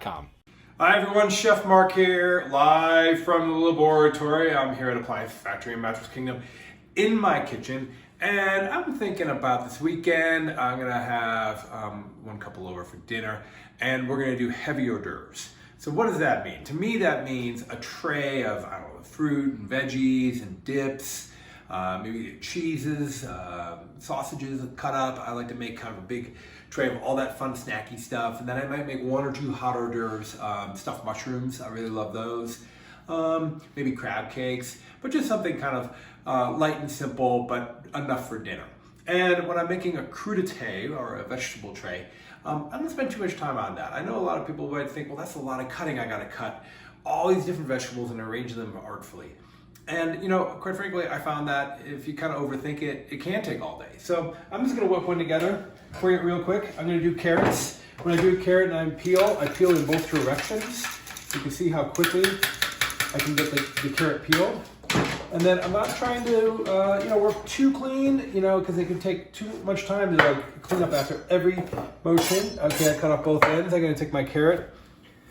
Hi everyone, Chef Mark here, live from the laboratory. I'm here at Appliance Factory in Mattress Kingdom in my kitchen, and I'm thinking about this weekend. I'm gonna have one couple over for dinner, and we're gonna do heavy hors d'oeuvres. So what does that mean? To me, that means a tray of, I don't know, fruit and veggies and dips, maybe cheeses, sausages cut up. I like to make kind of a big tray of all that fun snacky stuff. And then I might make one or two hot hors d'oeuvres, stuffed mushrooms. I really love those. Maybe crab cakes, but just something kind of light and simple, but enough for dinner. And when I'm making a crudité or a vegetable tray, I don't spend too much time on that. I know a lot of people might think, well, that's a lot of cutting. I gotta cut all these different vegetables and arrange them artfully. And quite frankly, I found that if you kind of overthink it, it can take all day. So I'm just gonna whip one together for you real quick. I'm gonna do carrots. When I do a carrot and I peel in both directions. You can see how quickly I can get the carrot peeled. And then I'm not trying to, work too clean, because it can take too much time to clean up after every motion. Okay, I cut off both ends. I'm gonna take my carrot,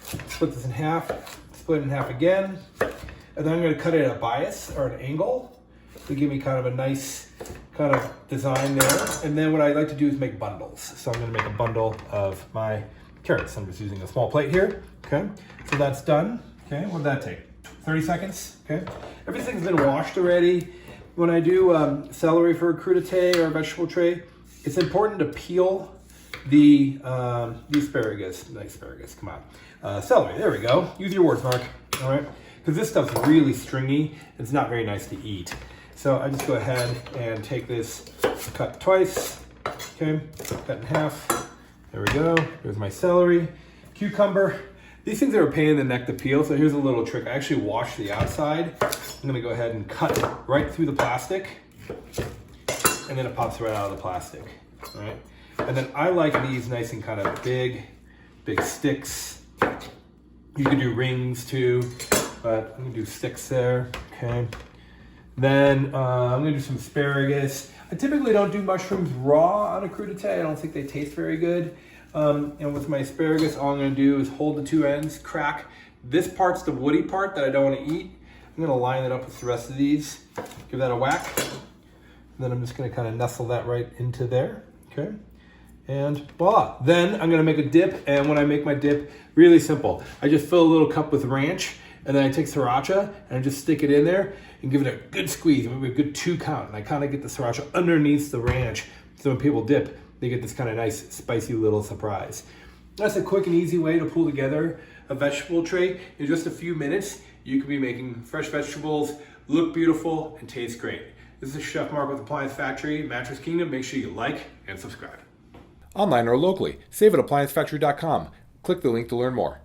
split this in half, split it in half again, and then I'm gonna cut it at a bias or an angle to give me kind of a nice kind of design there. And then what I like to do is make bundles. So I'm gonna make a bundle of my carrots. I'm just using a small plate here, okay? So that's done, okay? What did that take? 30 seconds, okay? Everything's been washed already. When I do celery for a crudité or a vegetable tray, it's important to peel the asparagus, come on. Celery, there we go. Use your words, Mark, all right? Because this stuff's really stringy. It's not very nice to eat. So I just go ahead and take this, cut twice, okay? Cut in half, there we go. There's my celery. Cucumber. These things are a pain in the neck to peel, so here's a little trick. I actually wash the outside. I'm gonna go ahead and cut right through the plastic, and then it pops right out of the plastic, all right? And then I like these nice and kind of big sticks. You can do rings too, but I'm gonna do sticks there, okay? Then I'm gonna do some asparagus. I typically don't do mushrooms raw on a crudité. I don't think they taste very good. And with my asparagus, all I'm gonna do is hold the two ends, crack. This part's the woody part that I don't wanna eat. I'm gonna line it up with the rest of these, give that a whack. And then I'm just gonna kind of nestle that right into there, okay? And voila. Then I'm gonna make a dip, and when I make my dip, really simple. I just fill a little cup with ranch, and then I take sriracha, and I just stick it in there, and give it a good squeeze, maybe a good 2 count. And I kind of get the sriracha underneath the ranch, so when people dip, they get this kind of nice, spicy little surprise. That's a quick and easy way to pull together a vegetable tray. In just a few minutes, you can be making fresh vegetables, look beautiful, and taste great. This is Chef Mark with Appliance Factory, Mattress Kingdom. Make sure you like and subscribe. Online or locally, save at appliancefactory.com. Click the link to learn more.